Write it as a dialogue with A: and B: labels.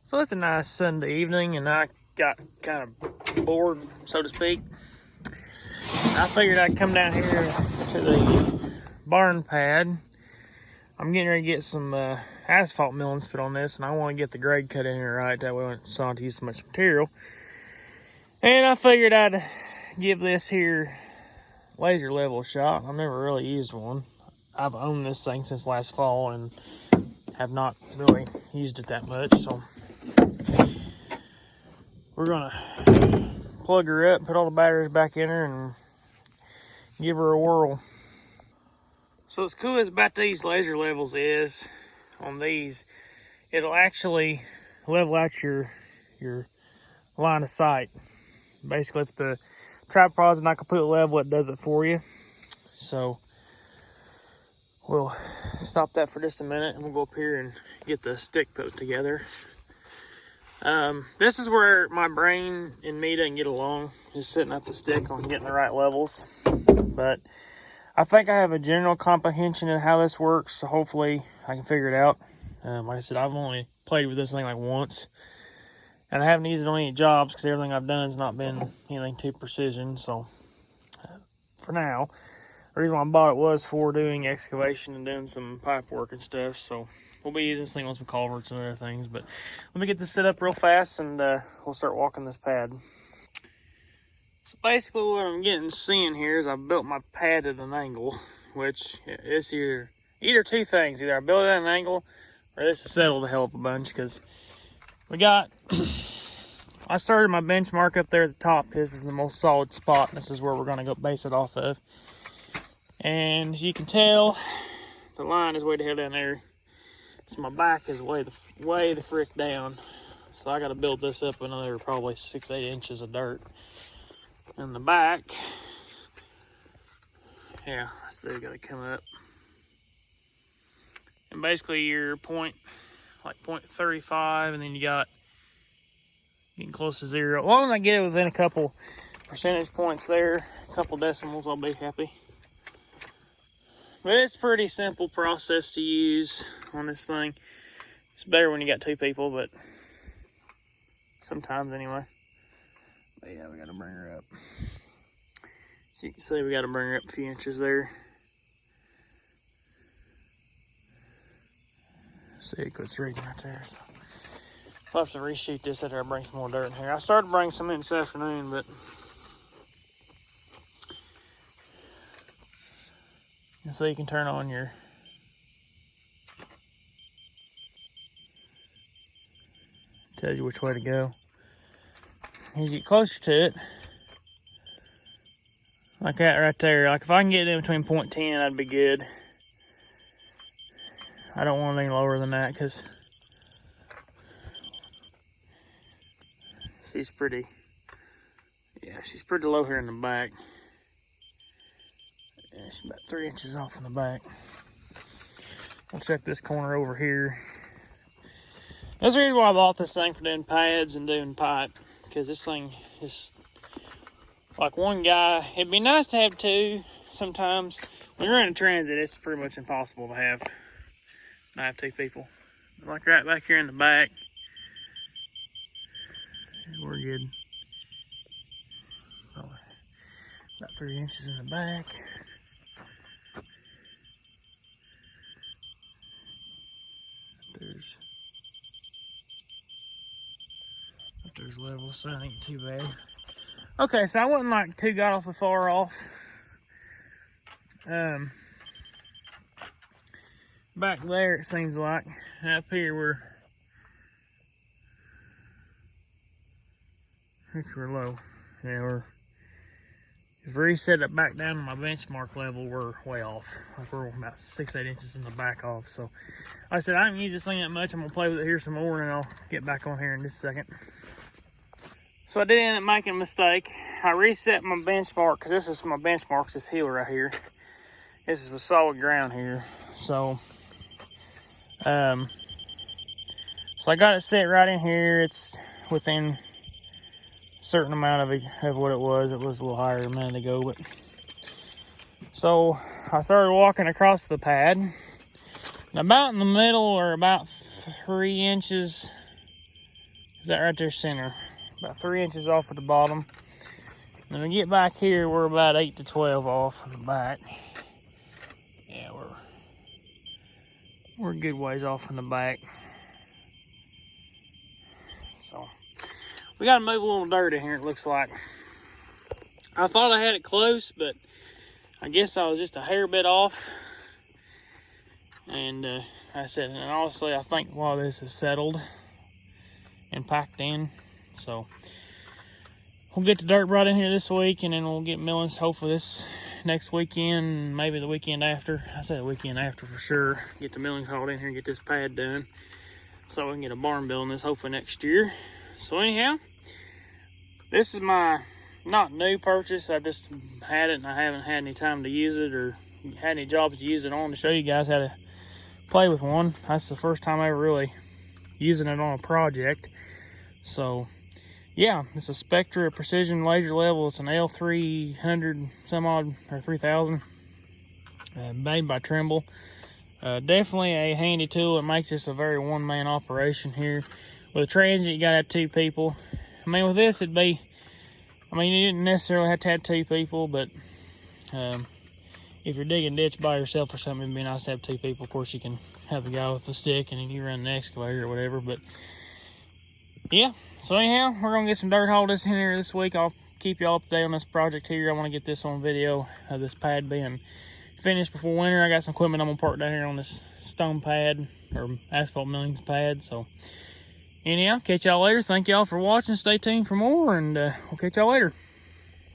A: So it's a nice Sunday evening, and I got kind of bored, so to speak. I figured I'd come down here to the barn pad. I'm getting ready to get some asphalt millings put on this, and I want to get the grade cut in here right, that way I don't have to use so much material. And I figured I'd give this here laser level a shot. I've never really used one. I've owned this thing since last fall and have not really used it that much, so we're gonna plug her up, put all the batteries back in her, and give her a whirl. So what's cool about these laser levels is, on these, it'll actually level out your line of sight. Basically, if the tripod's not completely level, it does it for you. So we'll stop that for just a minute, and we'll go up here and get the stick put together. This is where my brain and me doesn't get along, just setting up the stick on getting the right levels. But I think I have a general comprehension of how this works, so hopefully I can figure it out. Like I said, I've only played with this thing like once, and I haven't used it on any jobs because everything I've done has not been anything too precision. So for now, the reason why I bought it was for doing excavation and doing some pipe work and stuff. So we'll be using this thing on some culverts and other things. But let me get this set up real fast, and we'll start walking this pad. So basically what I'm seeing here is I built my pad at an angle, which is either two things. Either I built it at an angle, or this is settled a hell of a bunch, because we got, I started my benchmark up there at the top. This is the most solid spot. This is where we're going to go base it off of. And as you can tell, the line is way the hell down there. So my back is way the frick down. So I got to build this up another probably 6-8 inches of dirt. And the back, yeah, still got to come up. And basically your point 35, and then you got getting close to 0. As long as I get it within a couple percentage points there, a couple decimals, I'll be happy. But it's a pretty simple process to use on this thing. It's better when you got two people, but sometimes anyway. But yeah, we gotta bring her up. As you can see, we gotta bring her up a few inches there. See, it quits reading right there. So I'll have to reshoot this after I bring some more dirt in here. I started to bring some in this afternoon, but so you can turn on your tells you which way to go. As you get closer to it, like that right there, like if I can get it in between 0.10, that'd be good. I don't want anything lower than that because she's pretty low here in the back. Yeah, she's about 3 inches off in the back. We'll check this corner over here. That's the reason why I bought this thing, for doing pads and doing pipe, because this thing is like one guy. It'd be nice to have two sometimes. When you're in a transit, it's pretty much impossible to have two people. Like right back here in the back, we're good. Probably about 3 inches in the back. There's levels, so that ain't too bad. Okay, so I wasn't like too god awful far off. Back there, it seems like. Up here, we're low. Yeah, if we reset it back down to my benchmark level, we're way off. Like we're about 6-8 inches in the back off. So, like I said, I haven't used this thing that much. I'm gonna play with it here some more, and I'll get back on here in just a second. So I did end up making a mistake. I reset my benchmark, because this is my benchmark, this hill right here. This is with solid ground here. So I got it set right in here. It's within a certain amount of what it was. It was a little higher a minute ago, but so I started walking across the pad. And about in the middle, or about 3 inches that right there center. About 3 inches off at the bottom. When we get back here, we're about 8 to 12 off of the back. Yeah, we're a good ways off in the back. So we gotta move a little dirt in here, it looks like. I thought I had it close, but I guess I was just a hair bit off. And I said, and honestly, I think a lot of this is settled and packed in. So we'll get the dirt brought in here this week, and then we'll get milling hopefully this next weekend, maybe the weekend after. I said the weekend after for sure. Get the milling hauled in here and get this pad done, so we can get a barn building this hopefully next year. So anyhow, this is my not new purchase. I just had it and I haven't had any time to use it or had any jobs to use it on to show you guys how to play with one. That's the first time I ever really using it on a project. So yeah, it's a Spectra Precision Laser Level. It's an L300 some odd, or 3000, made by Trimble. Definitely a handy tool. It makes this a very one-man operation here. With a transient, you gotta have 2 people. I mean, with this, it'd be, I mean, you didn't necessarily have to have 2 people, but if you're digging a ditch by yourself or something, it'd be nice to have 2 people. Of course, you can have the guy with the stick and then you run the excavator or whatever, but yeah. So anyhow, we're gonna get some dirt hauled in here this week. I'll keep y'all up to date on this project here. I want to get this on video of this pad being finished before winter. I got some equipment I'm gonna park down here on this stone pad or asphalt millings pad. So anyhow, catch y'all later. Thank y'all for watching. Stay tuned for more, and we'll catch y'all later.